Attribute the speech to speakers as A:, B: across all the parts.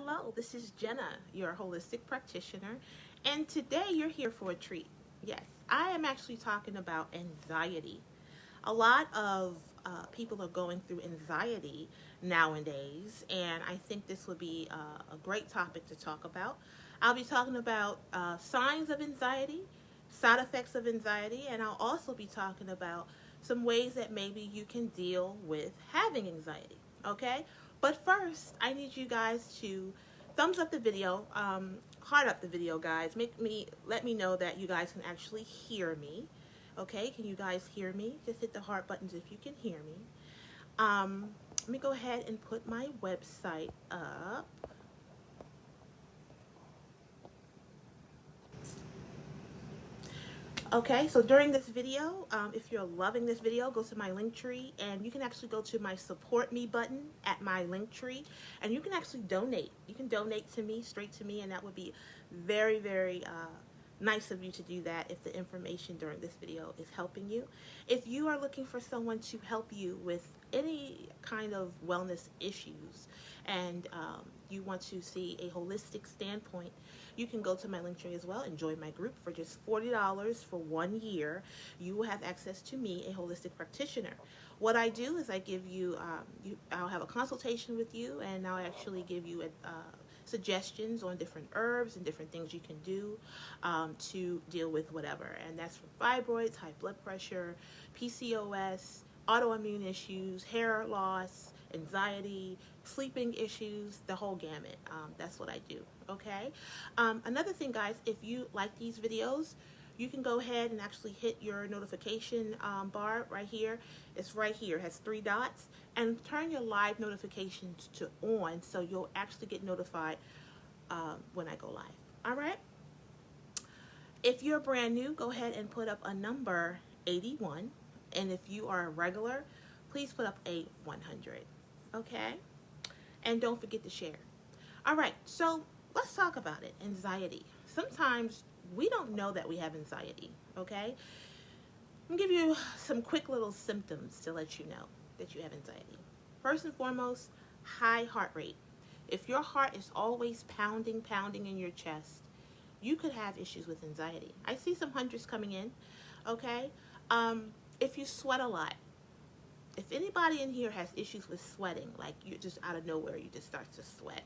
A: hello. This is Jenna, your holistic practitioner, and today you're here for a treat. Yes, I am actually talking about anxiety. A lot of people are going through anxiety nowadays, and I think this would be a great topic to talk about. I'll be talking about signs of anxiety, side effects of anxiety, and I'll also be talking about some ways that maybe you can deal with having anxiety. Okay? But first, I need you guys to thumbs up the video, heart up the video, guys. Let me know that you guys can actually hear me. Okay, can you guys hear me? Just hit the heart buttons if you can hear me. Let me go ahead and put my website up. Okay, so during this video, if you're loving this video, go to my link tree and you can actually go to my support me button at my link tree and you can actually donate. You can donate to me, straight to me, and that would be very, very nice of you to do that if the information during this video is helping you. If you are looking for someone to help you with any kind of wellness issues and you want to see a holistic standpoint, you can go to my link tree as well and join my group for just $40 for 1 year. You will have access to me, a holistic practitioner. What I do is I give you, I'll have a consultation with you and I'll actually give you suggestions on different herbs and different things you can do to deal with whatever. And that's from fibroids, high blood pressure, PCOS, autoimmune issues, hair loss, anxiety, sleeping issues, the whole gamut. That's what I do, okay? Another thing, guys, if you like these videos, you can go ahead and actually hit your notification bar right here. It's right here. It has 3 dots. And turn your live notifications to on so you'll actually get notified when I go live. All right? If you're brand new, go ahead and put up a number 81. And if you are a regular, please put up a 100. Okay? And don't forget to share. All right, so let's talk about it. Anxiety. Sometimes we don't know that we have anxiety, okay? I'm going to give you some quick little symptoms to let you know that you have anxiety. First and foremost, high heart rate. If your heart is always pounding in your chest, you could have issues with anxiety. I see some hundreds coming in, okay? If you sweat a lot, if anybody in here has issues with sweating, like you're just out of nowhere, you just start to sweat.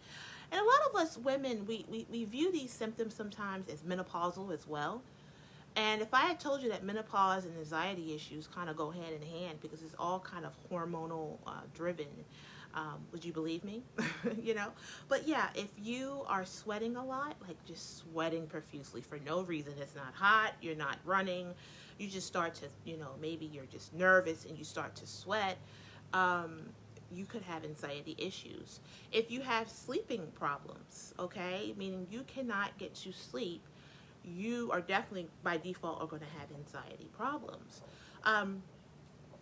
A: And a lot of us women, we view these symptoms sometimes as menopausal as well. And if I had told you that menopause and anxiety issues kind of go hand in hand because it's all kind of hormonal driven, would you believe me? You know? But yeah, if you are sweating a lot, like just sweating profusely for no reason, it's not hot, you're not running, you just start to, maybe you're just nervous and you start to sweat, you could have anxiety issues. If you have sleeping problems, okay, meaning you cannot get to sleep, you are definitely, by default, are going to have anxiety problems.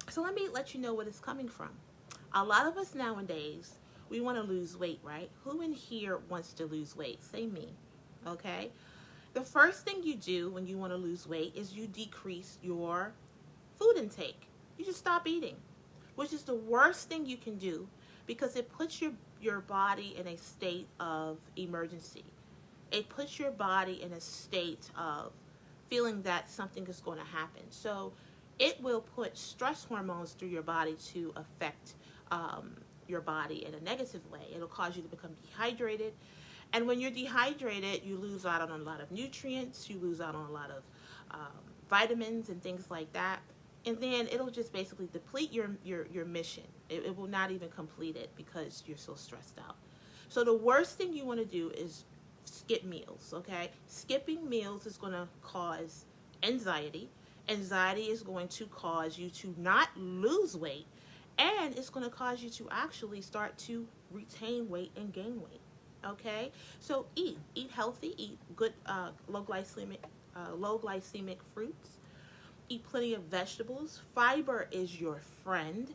A: So let me let you know what it's coming from. A lot of us nowadays, we want to lose weight, right? Who in here wants to lose weight? Say me, okay? The first thing you do when you want to lose weight is you decrease your food intake. You just stop eating, which is the worst thing you can do because it puts your body in a state of emergency. It puts your body in a state of feeling that something is going to happen. So it will put stress hormones through your body to affect your body in a negative way. It'll cause you to become dehydrated. And when you're dehydrated, you lose out on a lot of nutrients. You lose out on a lot of vitamins and things like that. And then it'll just basically deplete your mission. It will not even complete it because you're so stressed out. So the worst thing you want to do is skip meals, okay? Skipping meals is going to cause anxiety. Anxiety is going to cause you to not lose weight, and it's going to cause you to actually start to retain weight and gain weight, okay? So eat healthy, eat good low glycemic fruits, eat plenty of vegetables. Fiber is your friend.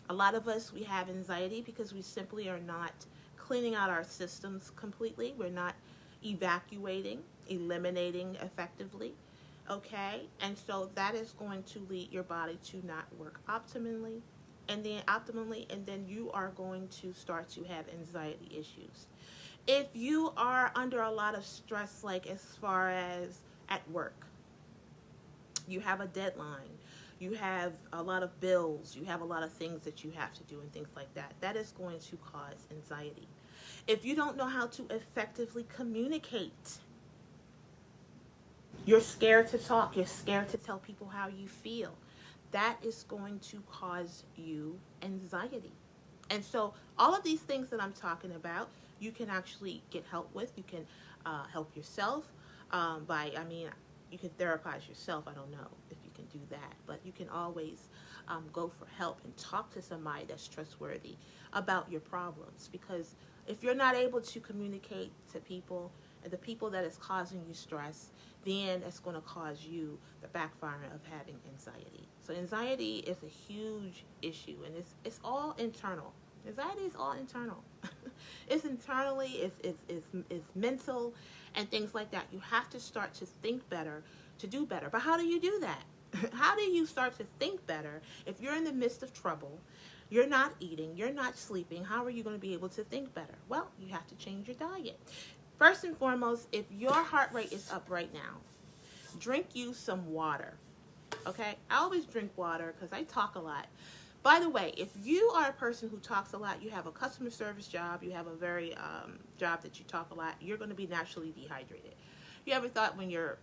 A: A lot of us, we have anxiety because we simply are not cleaning out our systems completely. We're not evacuating, eliminating effectively, okay? And so that is going to lead your body to not work optimally and then optimally, and then you are going to start to have anxiety issues. If you are under a lot of stress, like as far as at work, you have a deadline, you have a lot of bills, you have a lot of things that you have to do and things like that, that is going to cause anxiety. If you don't know how to effectively communicate, you're scared to talk, you're scared to tell people how you feel, that is going to cause you anxiety. And so all of these things that I'm talking about, you can actually get help with. You can help yourself you can therapize yourself. I don't know if you can do that, but you can always go for help and talk to somebody that's trustworthy about your problems. Because if you're not able to communicate to people, and the people that is causing you stress, then it's going to cause you the backfiring of having anxiety. So anxiety is a huge issue, and it's all internal. Anxiety is all internal. It's internally, it's mental, and things like that. You have to start to think better, to do better. But how do you do that? How do you start to think better if you're in the midst of trouble? You're not eating, you're not sleeping. How are you going to be able to think better? Well, you have to change your diet. First and foremost, if your heart rate is up right now, drink you some water. Okay? I always drink water because I talk a lot. By the way, if you are a person who talks a lot, you have a customer service job, you have a very job that you talk a lot, you're going to be naturally dehydrated. You ever thought when your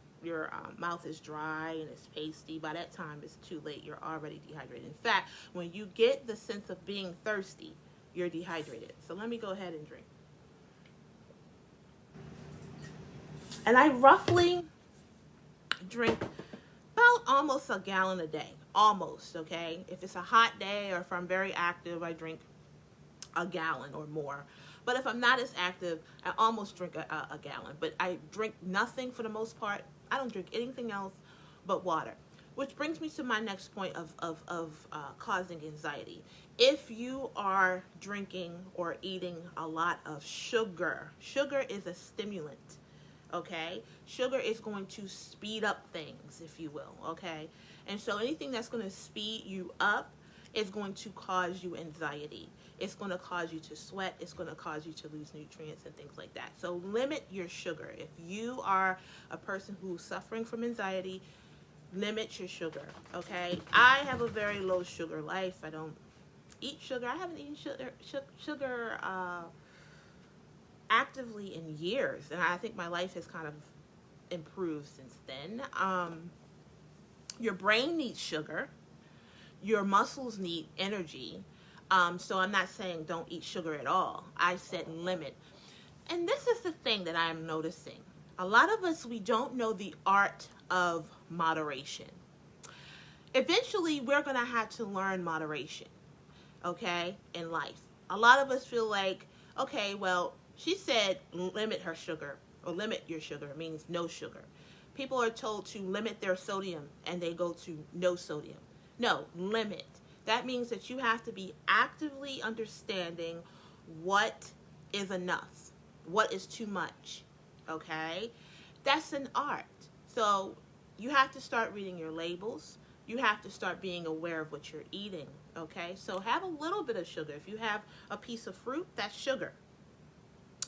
A: mouth is dry and it's pasty, by that time it's too late, you're already dehydrated. In fact, when you get the sense of being thirsty, you're dehydrated. So let me go ahead and drink. And I roughly drink about almost a gallon a day. Almost, okay? If it's a hot day or if I'm very active, I drink a gallon or more. But if I'm not as active, I almost drink a gallon. But I drink nothing for the most part. I don't drink anything else but water. Which brings me to my next point of causing anxiety. If you are drinking or eating a lot of sugar, sugar is a stimulant. Okay, sugar is going to speed up things, if you will. Okay, and so anything that's going to speed you up is going to cause you anxiety. It's going to cause you to sweat. It's going to cause you to lose nutrients and things like that. So limit your sugar. If you are a person who's suffering from anxiety, limit your sugar. Okay, I have a very low sugar life. I don't eat sugar. I haven't eaten sugar actively in years, and I think my life has kind of improved since then. Your brain needs sugar, your muscles need energy, so I'm not saying don't eat sugar at all. I said limit. And this is the thing that I'm noticing. A lot of us, we don't know the art of moderation. Eventually, we're going to have to learn moderation, okay, in life. A lot of us feel like, okay, well, she said limit her sugar, or limit your sugar. It means no sugar. People are told to limit their sodium, and they go to no sodium. No, limit. That means that you have to be actively understanding what is enough, what is too much, okay? That's an art. So you have to start reading your labels. You have to start being aware of what you're eating, okay? So have a little bit of sugar. If you have a piece of fruit, that's sugar.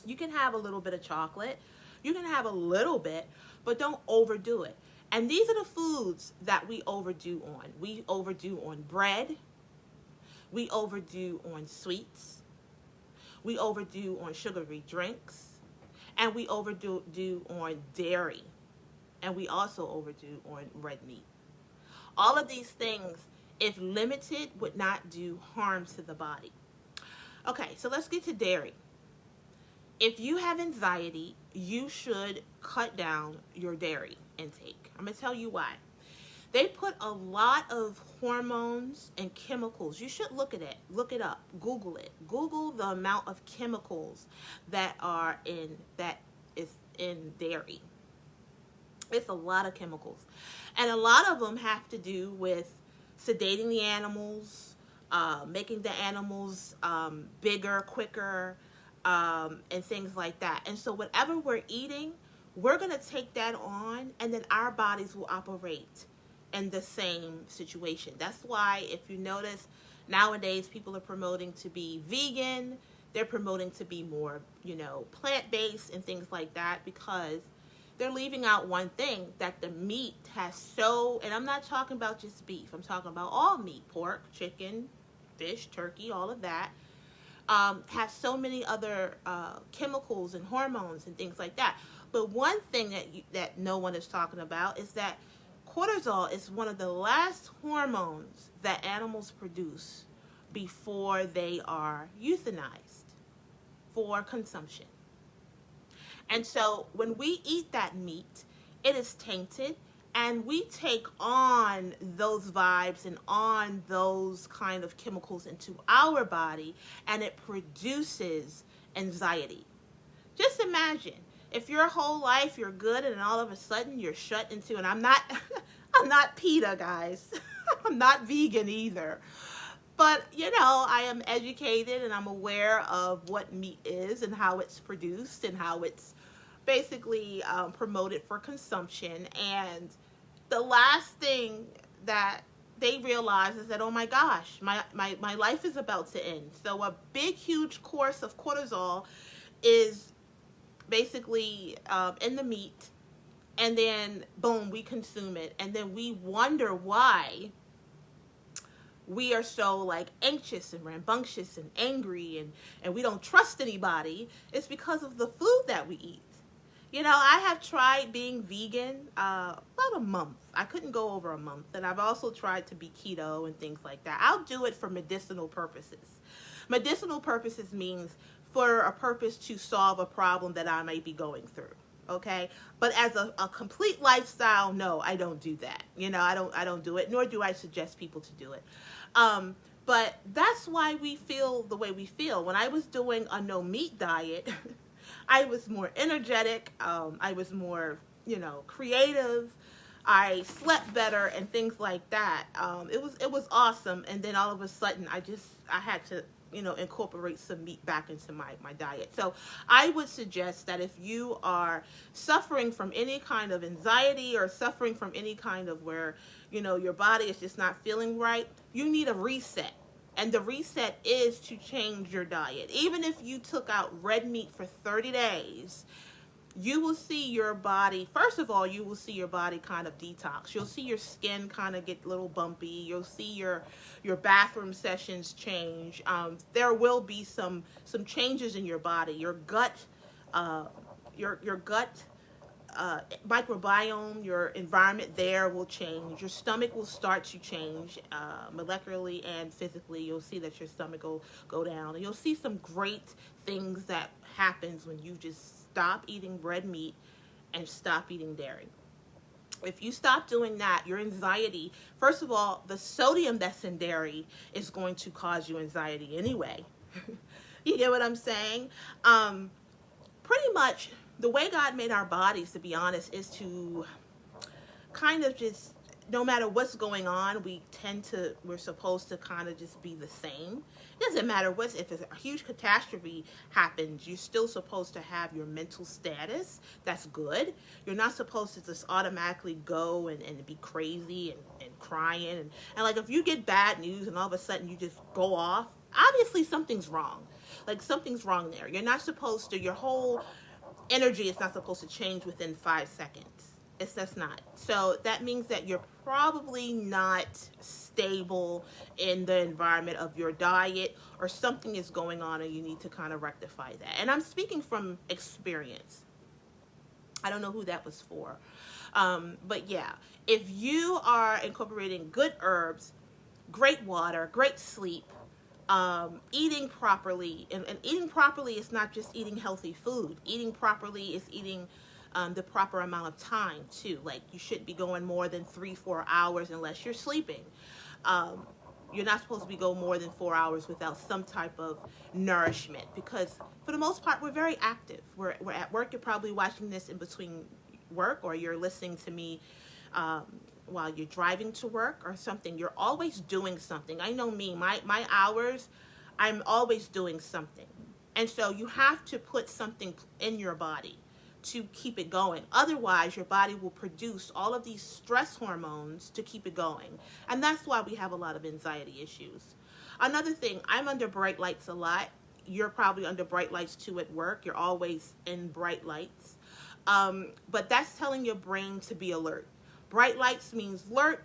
A: You can have a little bit of chocolate. You can have a little bit, but don't overdo it. And these are the foods that we overdo on. We overdo on bread. We overdo on sweets. We overdo on sugary drinks. And we overdo on dairy. And we also overdo on red meat. All of these things, if limited, would not do harm to the body. Okay, so let's get to dairy. If you have anxiety, you should cut down your dairy intake. I'm going to tell you why. They put a lot of hormones and chemicals. You should look at it. Look it up. Google it. Google the amount of chemicals that is in dairy. It's a lot of chemicals. And a lot of them have to do with sedating the animals, making the animals bigger, quicker, and things like that. And so whatever we're eating, we're going to take that on, and then our bodies will operate in the same situation. That's why if you notice Nowadays, people are promoting to be vegan. They're promoting to be more, plant-based and things like that, because they're leaving out one thing, that the meat has and I'm not talking about just beef. I'm talking about all meat, pork, chicken, fish, turkey, all of that, has so many other chemicals and hormones and things like that. But one thing that no one is talking about is that cortisol is one of the last hormones that animals produce before they are euthanized for consumption. And so when we eat that meat, it is tainted, and we take on those vibes and on those kind of chemicals into our body, and it produces anxiety. Just imagine if your whole life you're good, and then all of a sudden you're shut into, and I'm not I'm not PETA, guys. I'm not vegan either. But, I am educated and I'm aware of what meat is and how it's produced and how it's basically promoted for consumption. And the last thing that they realize is that, oh my gosh, my life is about to end. So a big, huge course of cortisol is basically in the meat, and then boom, we consume it, and then we wonder why we are so anxious and rambunctious and angry, and we don't trust anybody. It's because of the food that we eat. I have tried being vegan about a month. I couldn't go over a month. And I've also tried to be keto and things like that. I'll do it for medicinal purposes. Medicinal purposes means for a purpose to solve a problem that I may be going through. Okay? But as a complete lifestyle, no, I don't do that. I don't do it, nor do I suggest people to do it. But that's why we feel the way we feel. When I was doing a no meat diet, I was more energetic. I was more, creative. I slept better and things like that. It was awesome. And then all of a sudden, I had to, incorporate some meat back into my diet. So I would suggest that if you are suffering from any kind of anxiety or suffering from any kind of where, your body is just not feeling right, you need a reset. And the reset is to change your diet. Even if you took out red meat for 30 days, you will see your body, first of all, you will see your body kind of detox. You'll see your skin kind of get a little bumpy. You'll see your bathroom sessions change. There will be some changes in your body. Your gut, microbiome, your environment there will change. Your stomach will start to change molecularly and physically. You'll see that your stomach will go down. And you'll see some great things that happens when you just stop eating red meat and stop eating dairy. If you stop doing that, your anxiety, first of all, the sodium that's in dairy is going to cause you anxiety anyway. You get what I'm saying? Pretty much the way God made our bodies, to be honest, is to kind of just, no matter what's going on, we're supposed to kind of just be the same. It doesn't matter if a huge catastrophe happens, you're still supposed to have your mental status. That's good. You're not supposed to just automatically go and be crazy and crying. And if you get bad news and all of a sudden you just go off, obviously something's wrong. Something's wrong there. You're not supposed to, your whole energy is not supposed to change within 5 seconds. It's just not. So that means that you're probably not stable in the environment of your diet, or something is going on and you need to kind of rectify that. And I'm speaking from experience. I don't know who that was for. But yeah, if you are incorporating good herbs, great water, great sleep, eating properly, and eating properly is not just eating healthy food. Eating properly is eating the proper amount of time too. You shouldn't be going more than 3-4 hours unless you're sleeping. You're not supposed to be going more than 4 hours without some type of nourishment, because for the most part we're very active. We're at work. You're probably watching this in between work, or you're listening to me while you're driving to work or something. You're always doing something. I know me, my hours, I'm always doing something. And so you have to put something in your body to keep it going. Otherwise, your body will produce all of these stress hormones to keep it going. And that's why we have a lot of anxiety issues. Another thing, I'm under bright lights a lot. You're probably under bright lights too at work. You're always in bright lights. But that's telling your brain to be alert. Bright lights means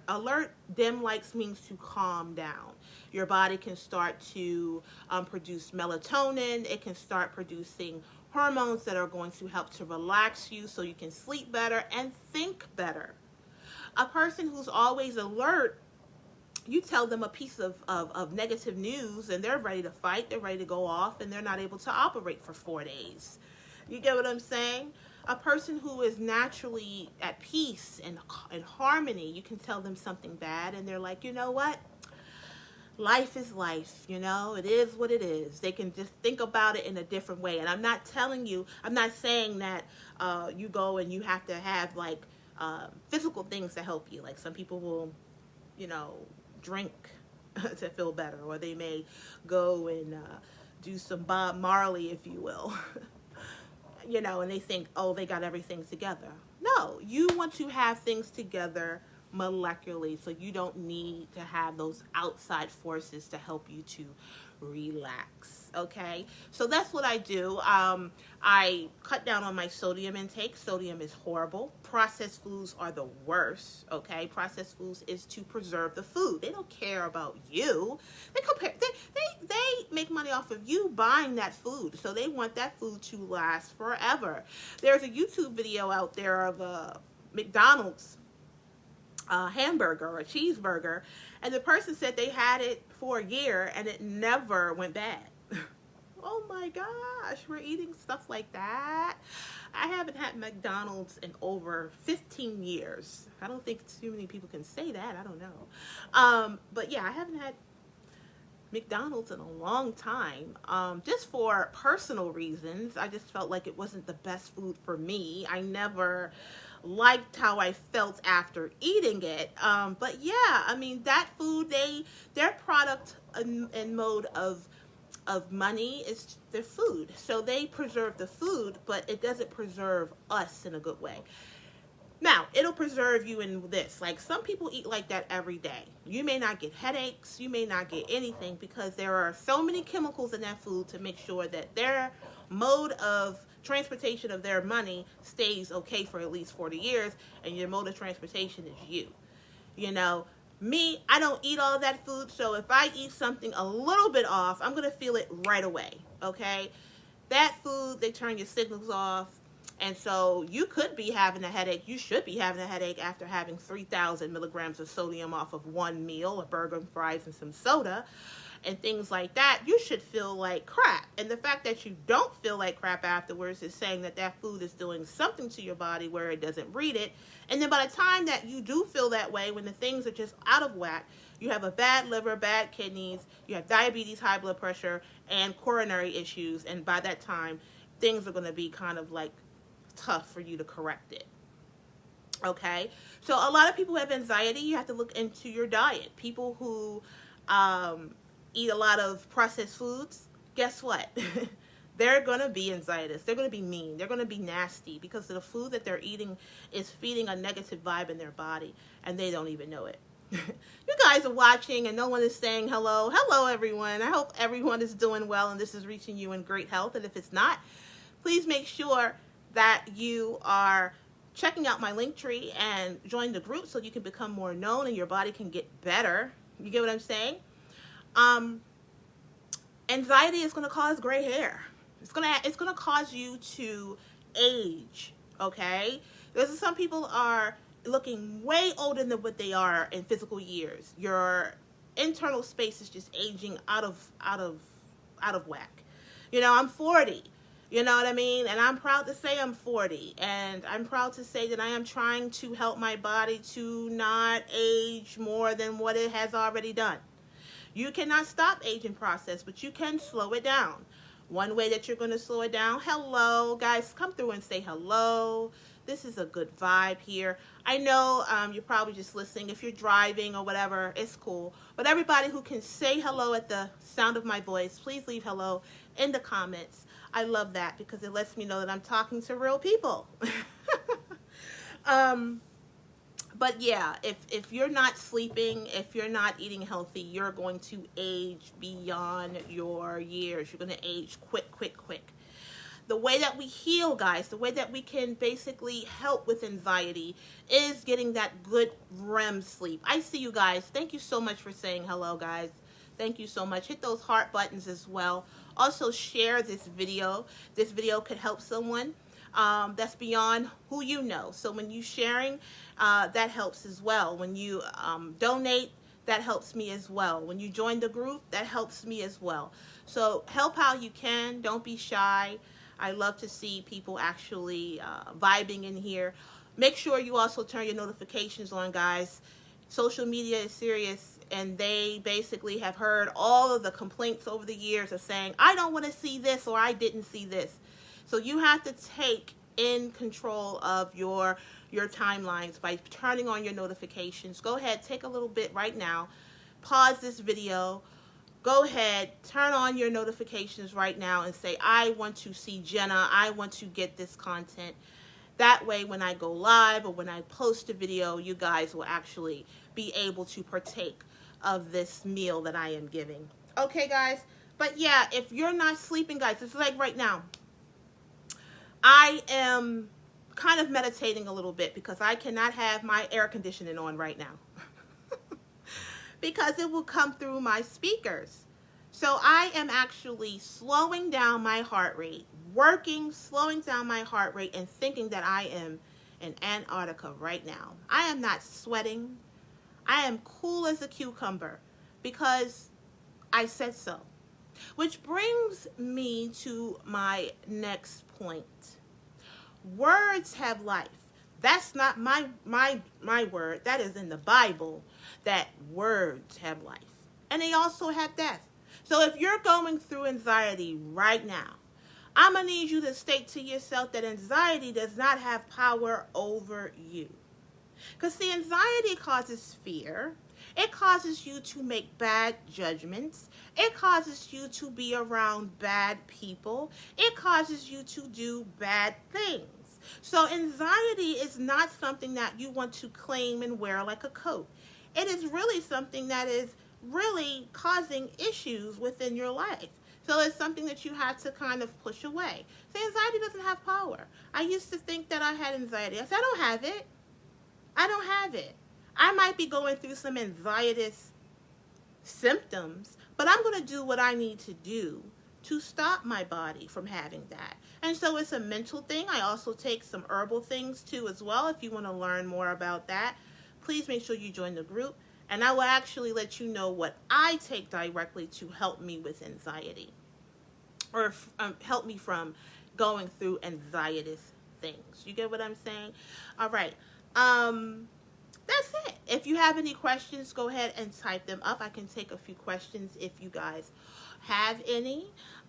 A: alert. Dim lights means to calm down. Your body can start to produce melatonin. It can start producing hormones that are going to help to relax you so you can sleep better and think better. A person who's always alert, you tell them a piece of negative news and they're ready to fight, they're ready to go off, and they're not able to operate for 4 days. You get what I'm saying? A person who is naturally at peace and harmony, you can tell them something bad and they're like, you know what? Life is life, it is what it is. They can just think about it in a different way. And I'm not saying that you go and you have to have like physical things to help you. Like some people will, drink to feel better, or they may go and do some Bob Marley, if you will. And they think, oh, they got everything together. No, you want to have things together molecularly, so you don't need to have those outside forces to help you to relax. Okay, so that's what I do. I cut down on my sodium intake. Sodium is horrible. Processed foods are the worst. Okay, processed foods is to preserve the food. They don't care about you. They make money off of you buying that food, so they want that food to last forever. There's a YouTube video out there of a McDonald's hamburger or a cheeseburger, and the person said they had it for a year and it never went bad. Oh my gosh, we're eating stuff like that. I haven't had McDonald's in over 15 years. I don't think too many people can say that. I don't know. But yeah, I haven't had McDonald's in a long time, just for personal reasons. I just felt like it wasn't the best food for me. I never liked how I felt after eating it. But yeah, I mean, that food, their product and mode of money is their food. So they preserve the food, but it doesn't preserve us in a good way. Now, it'll preserve you in this. Like, some people eat like that every day. You may not get headaches. You may not get anything because there are so many chemicals in that food to make sure that their mode of transportation of their money stays okay for at least 40 years, and your mode of transportation is you. Me, I don't eat all that food, so if I eat something a little bit off, I'm going to feel it right away, okay? That food, they turn your signals off. And so you could be having a headache. You should be having a headache after having 3,000 milligrams of sodium off of one meal, a burger and fries and some soda and things like that. You should feel like crap. And the fact that you don't feel like crap afterwards is saying that that food is doing something to your body where it doesn't read it. And then by the time that you do feel that way, when the things are just out of whack, you have a bad liver, bad kidneys, you have diabetes, high blood pressure, and coronary issues. And by that time, things are going to be kind of like tough for you to correct it. Okay, so a lot of people have anxiety. You have to look into your diet. People who eat a lot of processed foods, guess what? They're going to be anxious. They're going to be mean. They're going to be nasty because the food that they're eating is feeding a negative vibe in their body, and they don't even know it. You guys are watching and no one is saying hello. Hello, everyone. I hope everyone is doing well and this is reaching you in great health. And if it's not, please make sure that you are checking out my link tree and join the group so you can become more known and your body can get better. You get what I'm saying? Anxiety is going to cause gray hair. It's going to cause you to age, okay? Because some people are looking way older than what they are in physical years. Your internal space is just aging out of whack. I'm 40. You know what I mean? And I'm proud to say I'm 40. And I'm proud to say that I am trying to help my body to not age more than what it has already done. You cannot stop aging process, but you can slow it down. One way that you're going to slow it down, hello, guys, come through and say hello. This is a good vibe here. I know you're probably just listening. If you're driving or whatever, it's cool. But everybody who can say hello at the sound of my voice, please leave hello in the comments. I love that because it lets me know that I'm talking to real people. But yeah, if you're not sleeping, if you're not eating healthy, you're going to age beyond your years. You're going to age quick, quick, quick. The way that we heal, guys, the way that we can basically help with anxiety is getting that good REM sleep. I see you guys. Thank you so much for saying hello, guys. Thank you so much. Hit those heart buttons as well. Also share this video. This video could help someone that's beyond who you know. So when you sharing, that helps as well. When you donate, that helps me as well. When you join the group, that helps me as well. So help how you can. Don't be shy. I love to see people actually vibing in here. Make sure you also turn your notifications on, guys. Social media is serious, and they basically have heard all of the complaints over the years of saying, I don't want to see this, or I didn't see this. So you have to take in control of your timelines by turning on your notifications. Go ahead, take a little bit right now. Pause this video. Go ahead, turn on your notifications right now and say, I want to see Jenna. I want to get this content. That way, when I go live or when I post a video, you guys will actually be able to partake of this meal that I am giving. Okay, guys? But yeah, if you're not sleeping, guys, it's like right now. I am kind of meditating a little bit because I cannot have my air conditioning on right now. Because it will come through my speakers. So I am actually slowing down my heart rate, slowing down my heart rate, and thinking that I am in Antarctica right now. I am not sweating. I am cool as a cucumber because I said so. Which brings me to my next point. Words have life. That's not my word. That is in the Bible, that words have life. And they also have death. So if you're going through anxiety right now, I'm going to need you to state to yourself that anxiety does not have power over you. Because the anxiety causes fear. It causes you to make bad judgments. It causes you to be around bad people. It causes you to do bad things. So anxiety is not something that you want to claim and wear like a coat. It is really something that is really causing issues within your life. So it's something that you have to kind of push away. So anxiety doesn't have power. I used to think that I had anxiety. I said, I don't have it. I don't have it. I might be going through some anxietous symptoms, but I'm going to do what I need to do to stop my body from having that. And so it's a mental thing. I also take some herbal things too as well. If you want to learn more about that, please make sure you join the group. And I will actually let you know what I take directly to help me with anxiety, or help me from going through anxietous things. You get what I'm saying? All right. That's it. If you have any questions, go ahead and type them up. I can take a few questions if you guys have any.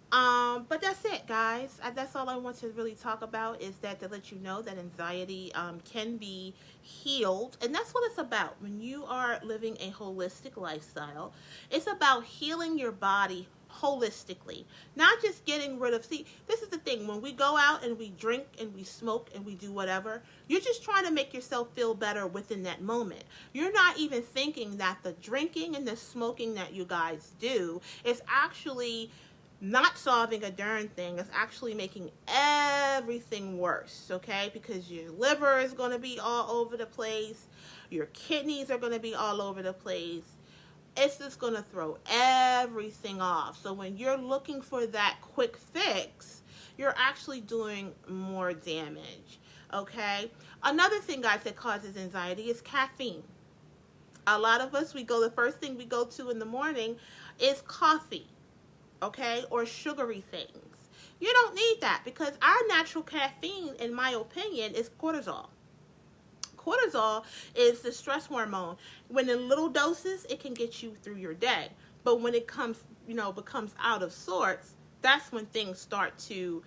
A: But that's it, guys. That's all I want to really talk about, is that to let you know that anxiety can be healed. And that's what it's about. When you are living a holistic lifestyle, it's about healing your body holistically, not just getting rid of. See, this is the thing. When we go out and we drink and we smoke and we do whatever, you're just trying to make yourself feel better within that moment. You're not even thinking that the drinking and the smoking that you guys do is actually not solving a darn thing. It's actually making everything worse, okay? Because your liver is going to be all over the place. Your kidneys are going to be all over the place. It's just going to throw everything off. So when you're looking for that quick fix, you're actually doing more damage, okay? Another thing, guys, that causes anxiety is caffeine. A lot of us, the first thing we go to in the morning is coffee, okay, or sugary things. You don't need that, because our natural caffeine, in my opinion, is cortisol. Cortisol is the stress hormone. When in little doses, it can get you through your day. But when it becomes out of sorts, that's when things start to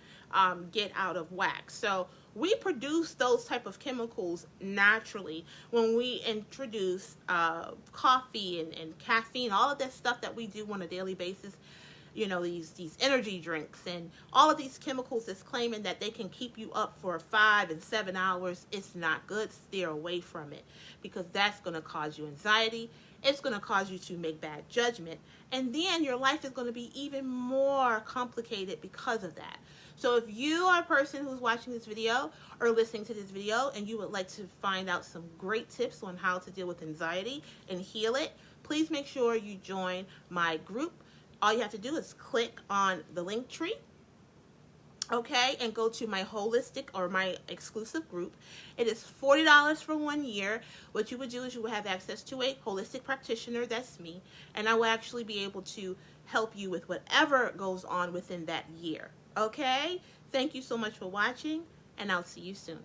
A: get out of whack. So we produce those type of chemicals naturally when we introduce coffee and caffeine, all of that stuff that we do on a daily basis. these energy drinks and all of these chemicals that's claiming that they can keep you up for 5 and 7 hours. It's not good. Steer away from it, because that's going to cause you anxiety. It's going to cause you to make bad judgment, and then your life is going to be even more complicated because of that. So if you are a person who's watching this video or listening to this video and you would like to find out some great tips on how to deal with anxiety and heal it, please make sure you join my group. All you have to do is click on the link tree, okay, and go to my holistic or my exclusive group. It is $40 for 1 year. What you would do is you would have access to a holistic practitioner, that's me, and I will actually be able to help you with whatever goes on within that year. Okay? Thank you so much for watching, and I'll see you soon.